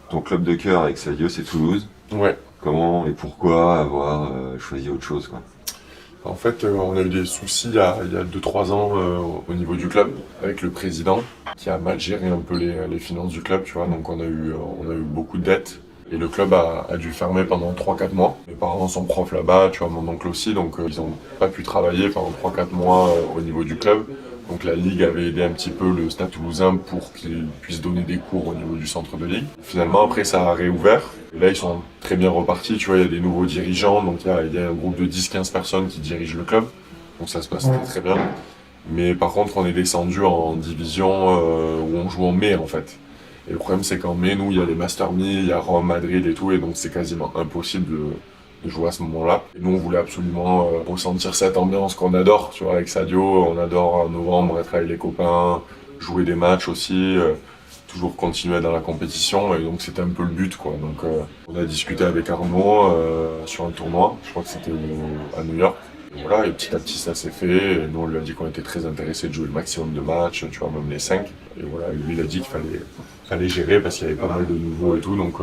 Ton club de cœur avec Sadio, c'est Toulouse. Ouais. Comment et pourquoi avoir choisi autre chose, quoi? En fait, on a eu des soucis il y a 2-3 ans au niveau du club avec le président qui a mal géré un peu les finances du club, tu vois. Donc on a eu beaucoup de dettes et le club a dû fermer pendant 3-4 mois. Mes parents sont profs là-bas, tu vois, mon oncle aussi, donc ils n'ont pas pu travailler pendant 3-4 mois au niveau du club. Donc la Ligue avait aidé un petit peu le Stade Toulousain pour qu'il puisse donner des cours au niveau du centre de Ligue. Finalement, après, ça a réouvert. Et là, ils sont très bien repartis. Tu vois, il y a des nouveaux dirigeants. Donc il y a un groupe de 10-15 personnes qui dirigent le club. Donc ça se passe très très bien. Mais par contre, on est descendu en division où on joue en mai en fait. Et le problème, c'est qu'en mai, nous, il y a les Master 1000, il y a Rome, Madrid et tout. Et donc c'est quasiment impossible de jouer à ce moment-là. Et nous, on voulait absolument ressentir cette ambiance qu'on adore, tu vois, avec Sadio. On adore en novembre être avec les copains, jouer des matchs aussi, toujours continuer dans la compétition. Et donc, c'était un peu le but, quoi. Donc, on a discuté avec Arnaud sur un tournoi. Je crois que c'était à New York. Et voilà, et petit à petit, ça s'est fait. Et nous, on lui a dit qu'on était très intéressés de jouer le maximum de matchs, tu vois, même les 5. Et voilà, et lui, il a dit qu'il fallait gérer parce qu'il y avait pas mal de nouveaux et tout. Donc,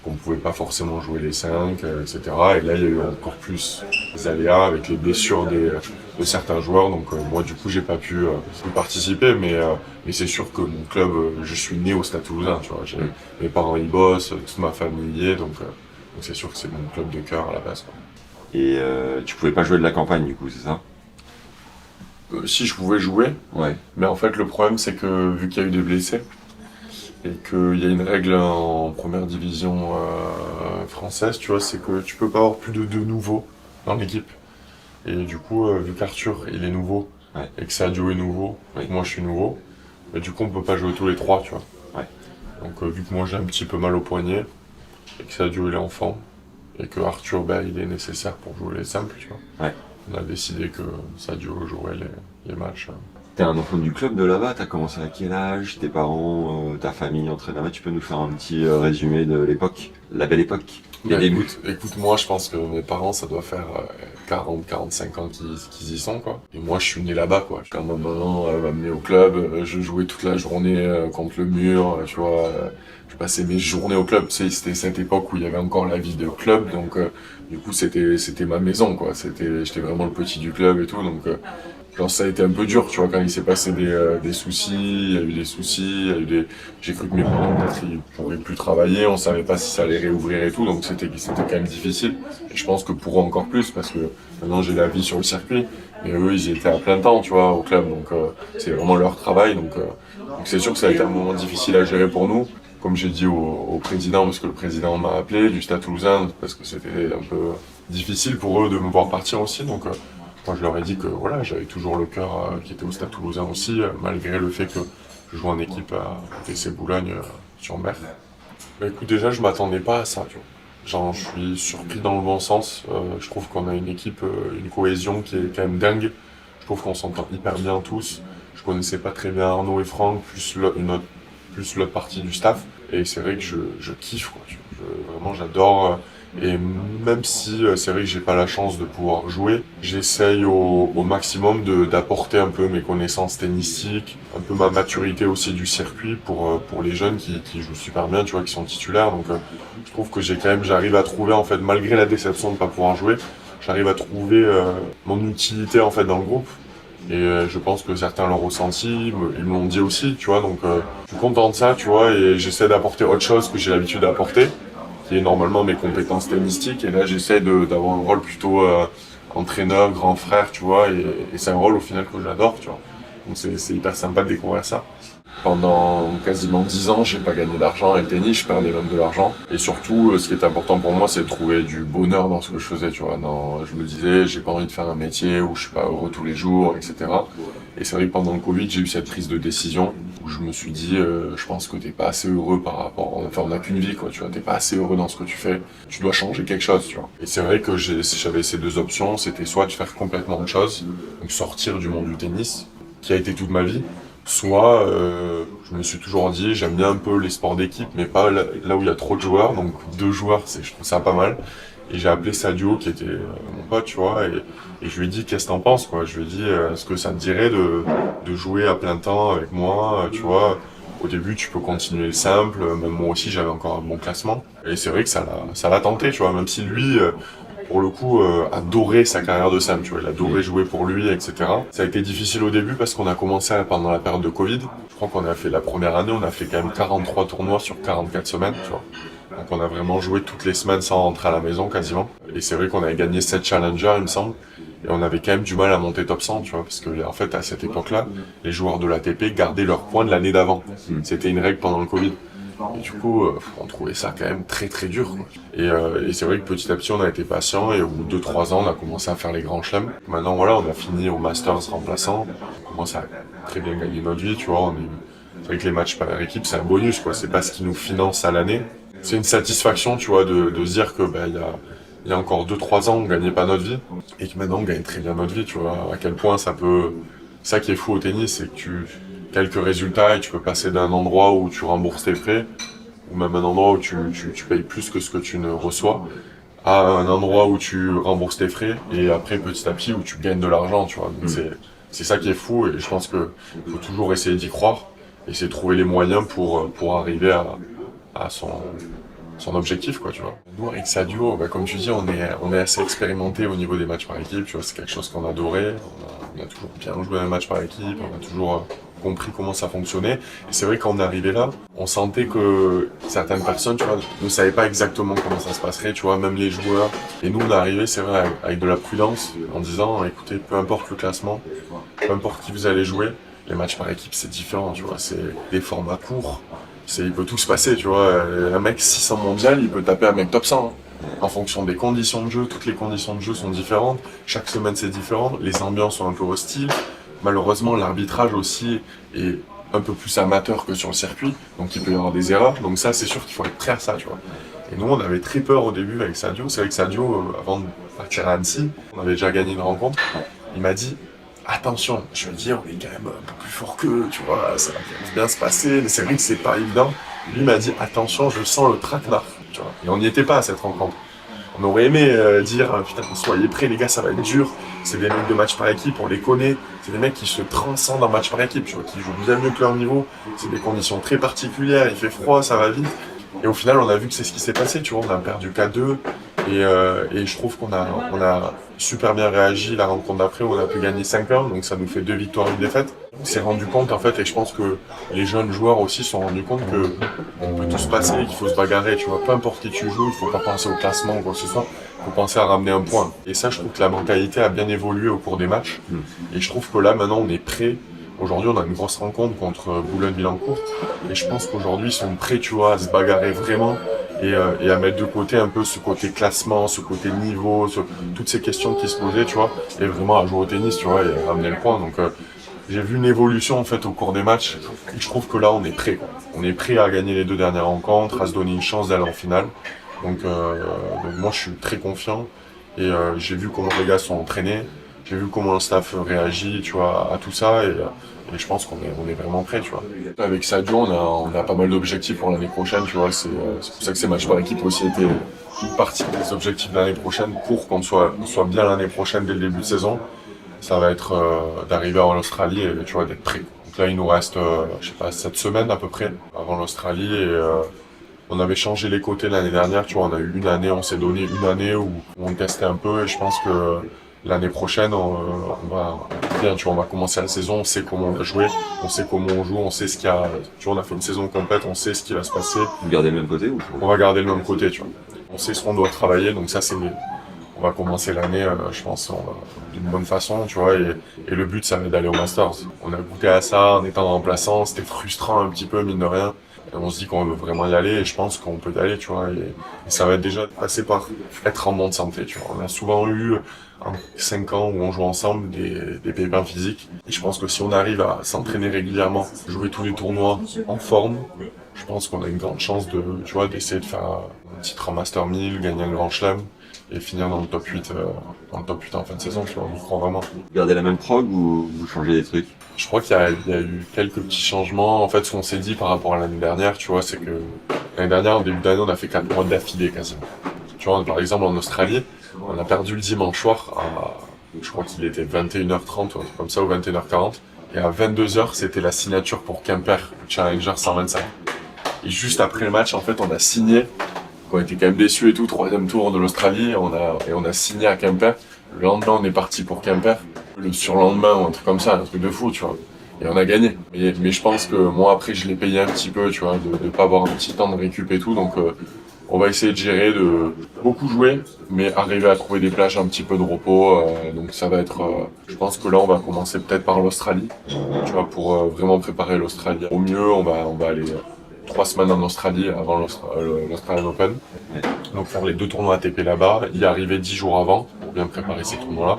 qu'on pouvait pas forcément jouer les 5, etc. Et là, il y a eu encore plus des aléas avec les blessures de certains joueurs. Donc moi, du coup, j'ai pas pu participer, mais c'est sûr que mon club, je suis né au Stade Toulousain, tu vois. Mes parents y bossent, toute ma famille y est, donc c'est sûr que c'est mon club de cœur à la base, quoi. Et tu pouvais pas jouer de la campagne, du coup, c'est ça? Si je pouvais jouer, Ouais. mais en fait, le problème, c'est que vu qu'il y a eu des blessés, et qu'il y a une règle en première division française, tu vois, c'est que tu peux pas avoir plus de deux nouveaux dans l'équipe. Et du coup, vu qu'Arthur il est nouveau, Ouais. et que Sadio est nouveau, et Oui. que moi je suis nouveau, bah, du coup on peut pas jouer tous les trois, tu vois. Ouais. Donc vu que moi j'ai un petit peu mal au poignet, et que Sadio il est enfant, et que Arthur bah, il est nécessaire pour jouer les simples, tu vois. Ouais. On a décidé que Sadio jouerait les matchs. T'es un enfant du club de là-bas, t'as commencé à quel âge? Tes parents, ta famille entraînent là-bas? Tu peux nous faire un petit résumé de l'époque? La belle époque? Les Bah, débuts? écoute, moi je pense que mes parents ça doit faire 40-45 ans qu'ils y sont, quoi. Et moi je suis né là-bas, quoi. Quand ma maman m'a amené au club, je jouais toute la journée contre le mur, tu vois. Je passais mes journées au club, tu sais, c'était cette époque où il y avait encore la vie de club, donc du coup c'était ma maison, quoi. J'étais vraiment le petit du club et tout, donc genre ça a été un peu dur, tu vois, quand il s'est passé des soucis, il y a eu des soucis, j'ai cru que mes parents peut-être ils pourraient plus travailler, on savait pas si ça allait réouvrir et tout, donc c'était quand même difficile. Et je pense que pour eux encore plus, parce que maintenant j'ai la vie sur le circuit, mais eux ils étaient à plein temps, tu vois, au club, donc c'est vraiment leur travail, donc c'est sûr que ça a été un moment difficile à gérer pour nous. Comme j'ai dit au président, parce que le président m'a appelé du Stade Toulousain, parce que c'était un peu difficile pour eux de me voir partir aussi, donc moi, je leur ai dit que voilà, j'avais toujours le cœur qui était au Stade Toulousain aussi, malgré le fait que je joue en équipe à TC Boulogne sur mer. Bah, écoute, déjà, je m'attendais pas à ça, tu vois. Genre, je suis surpris dans le bon sens. Je trouve qu'on a une équipe, une cohésion qui est quand même dingue. Je trouve qu'on s'entend hyper bien tous. Je connaissais pas très bien Arnaud et Franck, plus l'autre partie du staff. Et c'est vrai que je kiffe, quoi. Vraiment, j'adore. Et même si c'est vrai que j'ai pas la chance de pouvoir jouer, j'essaye au maximum d'apporter un peu mes connaissances tennistiques, un peu ma maturité aussi du circuit pour les jeunes qui jouent super bien, tu vois, qui sont titulaires. Donc je trouve que j'arrive à trouver en fait, malgré la déception de ne pas pouvoir jouer, j'arrive à trouver mon utilité en fait dans le groupe. Et je pense que certains l'ont ressenti, ils me l'ont dit aussi, tu vois, donc je suis content de ça, tu vois, et j'essaie d'apporter autre chose que j'ai l'habitude d'apporter, qui est normalement mes compétences tennistiques, et là j'essaie d'avoir un rôle plutôt entraîneur, grand frère, tu vois, et c'est un rôle au final que j'adore, tu vois. Donc c'est hyper sympa de découvrir ça. Pendant quasiment 10 ans, j'ai pas gagné d'argent avec le tennis, je perdais même de l'argent. Et surtout, ce qui est important pour moi, c'est de trouver du bonheur dans ce que je faisais, tu vois. Je me disais, j'ai pas envie de faire un métier où je suis pas heureux tous les jours, etc. Et c'est vrai que pendant le Covid, j'ai eu cette prise de décision où je me suis dit, je pense que t'es pas assez heureux par rapport, enfin, on n'a qu'une vie, quoi, tu vois. T'es pas assez heureux dans ce que tu fais. Tu dois changer quelque chose, tu vois. Et c'est vrai que j'avais ces deux options, c'était soit de faire complètement autre chose, donc sortir du monde du tennis, qui a été toute ma vie, soit je me suis toujours dit j'aime bien un peu les sports d'équipe mais pas là où il y a trop de joueurs, donc deux joueurs je trouve ça pas mal. Et j'ai appelé Sadio qui était mon pote, tu vois, et je lui ai dit qu'est-ce que t'en penses, quoi. Je lui ai dit est-ce que ça te dirait de jouer à plein temps avec moi, tu vois, Au début, tu peux continuer le simple, même moi aussi, j'avais encore un bon classement. Et c'est vrai que ça l'a tenté, tu vois, même si lui, pour le coup, adorait sa carrière de simple, tu vois, il adorait jouer pour lui, etc. Ça a été difficile au début parce qu'on a commencé pendant la période de Covid. Je crois qu'on a fait la première année, on a fait quand même 43 tournois sur 44 semaines, tu vois. Donc on a vraiment joué toutes les semaines sans rentrer à la maison quasiment. Et c'est vrai qu'on avait gagné 7 challengers, il me semble. Et on avait quand même du mal à monter top 100, tu vois, parce que en fait, à cette époque-là, les joueurs de l'ATP gardaient leurs points de l'année d'avant. C'était une règle pendant le Covid. Et du coup, on trouvait ça quand même très très dur, quoi. Et c'est vrai que petit à petit, on a été patient et au bout de 2-3 ans, on a commencé à faire les grands chelems. Maintenant, voilà, on a fini au Masters remplaçant. On commence à très bien gagner notre vie, tu vois. C'est vrai que les matchs par équipe, c'est un bonus, quoi. C'est pas ce qui nous finance à l'année. C'est une satisfaction, tu vois, de se dire que il y a encore 2-3 ans, on gagnait pas notre vie, et que maintenant on gagne très bien notre vie, tu vois, à quel point ça peut... Ça qui est fou au tennis, c'est que quelques résultats, et tu peux passer d'un endroit où tu rembourses tes frais, ou même un endroit où tu payes plus que ce que tu ne reçois, à un endroit où tu rembourses tes frais, et après petit à petit où tu gagnes de l'argent, tu vois. Donc c'est ça qui est fou, et je pense que faut toujours essayer d'y croire, essayer de trouver les moyens pour arriver à son objectif, quoi, tu vois. Nous, avec Sadio, comme tu dis, on est assez expérimenté au niveau des matchs par équipe, tu vois, c'est quelque chose qu'on adorait. On a toujours bien joué un match par équipe, on a toujours compris comment ça fonctionnait. Et c'est vrai, quand on est arrivé là, on sentait que certaines personnes, tu vois, ne savaient pas exactement comment ça se passerait, tu vois, même les joueurs. Et nous, on est arrivé, c'est vrai, avec de la prudence, en disant, écoutez, peu importe le classement, peu importe qui vous allez jouer, les matchs par équipe, c'est différent, tu vois, c'est des formats courts. Il peut tout se passer, tu vois. Un mec 600 mondial, il peut taper un mec top 100. Hein. En fonction des conditions de jeu, toutes les conditions de jeu sont différentes. Chaque semaine, c'est différent. Les ambiances sont un peu hostiles. Malheureusement, l'arbitrage aussi est un peu plus amateur que sur le circuit. Donc, il peut y avoir des erreurs. Donc ça, c'est sûr qu'il faut être prêt à ça, tu vois. Et nous, on avait très peur au début avec Sadio. C'est vrai que Sadio, avant de partir à Annecy, on avait déjà gagné une rencontre. Il m'a dit... Attention, je veux dire, on est quand même un peu plus fort qu'eux, tu vois, ça va bien se passer, mais c'est vrai que c'est pas évident. Lui m'a dit, attention, je sens le traquenard, tu vois. Et on n'y était pas à cette rencontre. On aurait aimé dire, putain, soyez prêts les gars, ça va être dur. C'est des mecs de match par équipe, on les connaît. C'est des mecs qui se transcendent en match par équipe, tu vois, qui jouent bien mieux que leur niveau. C'est des conditions très particulières, il fait froid, ça va vite. Et au final, on a vu que c'est ce qui s'est passé, tu vois, on a perdu 4-2. Et je trouve qu'on a super bien réagi la rencontre d'après où on a pu gagner 5-1, donc ça nous fait 2 victoires, 1 défaite. On s'est rendu compte en fait, et je pense que les jeunes joueurs aussi se sont rendus compte que on peut tout se passer, qu'il faut se bagarrer, tu vois, peu importe qui tu joues, il faut pas penser au classement ou quoi que ce soit, il faut penser à ramener un point. Et ça, je trouve que la mentalité a bien évolué au cours des matchs, et je trouve que là maintenant on est prêt. Aujourd'hui, on a une grosse rencontre contre Boulogne-Billancourt, et je pense qu'aujourd'hui ils sont prêts, tu vois, à se bagarrer vraiment. Et à mettre de côté un peu ce côté classement, ce côté niveau, toutes ces questions qui se posaient, tu vois, et vraiment à jouer au tennis, tu vois, et ramener le point. Donc j'ai vu une évolution en fait au cours des matchs, et je trouve que là on est prêt, quoi. On est prêt à gagner les 2 dernières rencontres, à se donner une chance d'aller en finale. Donc moi je suis très confiant, et j'ai vu comment les gars sont entraînés, j'ai vu comment le staff réagit, tu vois, à tout ça, et je pense qu'on est vraiment prêt, tu vois. Avec Sadio, on a pas mal d'objectifs pour l'année prochaine, tu vois. C'est pour ça que ces matchs par équipe aussi étaient une partie des objectifs de l'année prochaine pour qu'on soit bien l'année prochaine dès le début de saison. Ça va être d'arriver en Australie et, tu vois, d'être prêt. Donc là, il nous reste, je sais pas, 7 semaines à peu près avant l'Australie, et on avait changé les côtés l'année dernière, tu vois. On a eu une année, on s'est donné une année où on testait un peu, et je pense que l'année prochaine, on va bien, tu vois, on va commencer la saison, on sait comment on va jouer, on sait comment on joue, on sait ce qu'il y a, tu vois, on a fait une saison complète, on sait ce qui va se passer. Vous gardez le même côté ou... On va garder le même côté, tu vois. On sait ce qu'on doit travailler, donc ça on va commencer l'année, je pense, d'une bonne façon, tu vois, et le but, ça va être d'aller au Masters. On a goûté à ça en étant remplaçant, c'était frustrant un petit peu, mine de rien. Et on se dit qu'on veut vraiment y aller, et je pense qu'on peut y aller, tu vois, et ça va être déjà passer par être en bonne santé, tu vois. On a souvent eu, en 5 ans où on joue ensemble, des pépins physiques. Et je pense que si on arrive à s'entraîner régulièrement, jouer tous les tournois en forme, je pense qu'on a une grande chance tu vois, d'essayer de faire un titre en Master 1000, gagner un grand chelem, et finir dans le top 8, en fin de saison, tu vois, on y croit vraiment. Vous gardez la même prog ou vous changez des trucs? Je crois qu'il y a eu quelques petits changements. En fait, ce qu'on s'est dit par rapport à l'année dernière, tu vois, c'est que l'année dernière, en début d'année, on a fait 4 mois d'affilée quasiment. Tu vois, par exemple, en Australie, on a perdu le dimanche soir je crois qu'il était 21h30 ou un truc comme ça, ou 21h40. Et à 22h, c'était la signature pour Quimper, Challenger 125. Et juste après le match, en fait, on a signé. On était quand même déçus et tout, 3e tour de l'Australie, on a signé à Quimper. Le lendemain, on est parti pour Quimper. Le surlendemain, ou un truc comme ça, un truc de fou, tu vois. Et on a gagné. Mais je pense que moi, après, je l'ai payé un petit peu, tu vois, de pas avoir un petit temps de récup et tout. Donc, on va essayer de gérer, de beaucoup jouer, mais arriver à trouver des plages un petit peu de repos. Donc, ça va être... je pense que là, on va commencer peut-être par l'Australie, tu vois, pour vraiment préparer l'Australie. Au mieux, on va aller 3 semaines en Australie avant l'Australian Open. Donc, faire les 2 tournois ATP là-bas, y arriver 10 jours avant pour bien préparer ces tournois-là.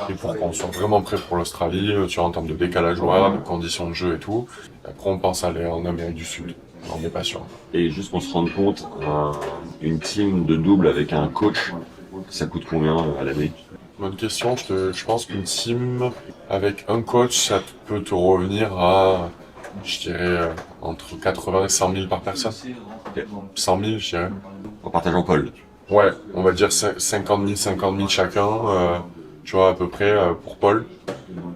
Et pour qu'on soit vraiment prêt pour l'Australie, tu vois, en termes de décalage horaire, de conditions de jeu et tout. Et après, on pense aller en Amérique du Sud. On n'est pas sûr. Et juste qu'on se rende compte, une team de double avec un coach, ça coûte combien à l'année? Bonne question. Je pense qu'une team avec un coach, ça peut te revenir à, je dirais, entre 80 et 100 000 par personne. 100 000, je dirais. En partageant Paul. Ouais, on va dire 50 000 chacun, tu vois, à peu près, pour Paul.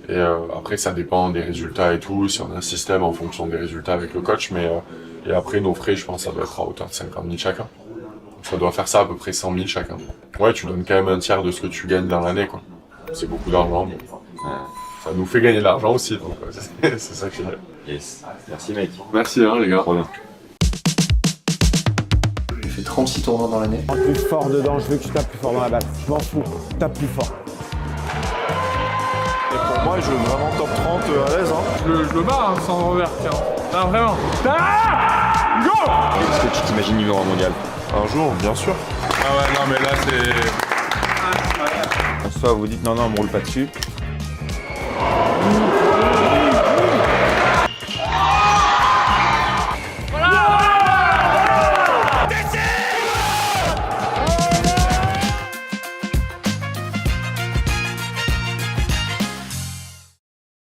Et après, ça dépend des résultats et tout, si on a un système en fonction des résultats avec le coach, mais et après, nos frais, je pense, ça doit être à hauteur de 50 000 chacun. Ça doit faire ça à peu près 100 000 chacun. Ouais, tu donnes quand même un tiers de ce que tu gagnes dans l'année, quoi. C'est beaucoup d'argent, mais ça nous fait gagner de l'argent aussi, donc c'est ça que je veux. Yes. Merci mec. Merci, hein, les gars. Trop bien. J'ai fait 36 tournois dans l'année. Plus fort dedans, je veux que tu tapes plus fort dans la balle. Je m'en fous, tape plus fort. Et pour moi, je joue vraiment top 30 à l'aise. Hein. Je le bats hein, sans revers, tiens. Non, vraiment. Ah Go. Est-ce que tu t'imagines numéro 1 mondial? Un jour, bien sûr. Ah ouais, non, mais là, c'est... Soit vous dites non, on me roule pas dessus.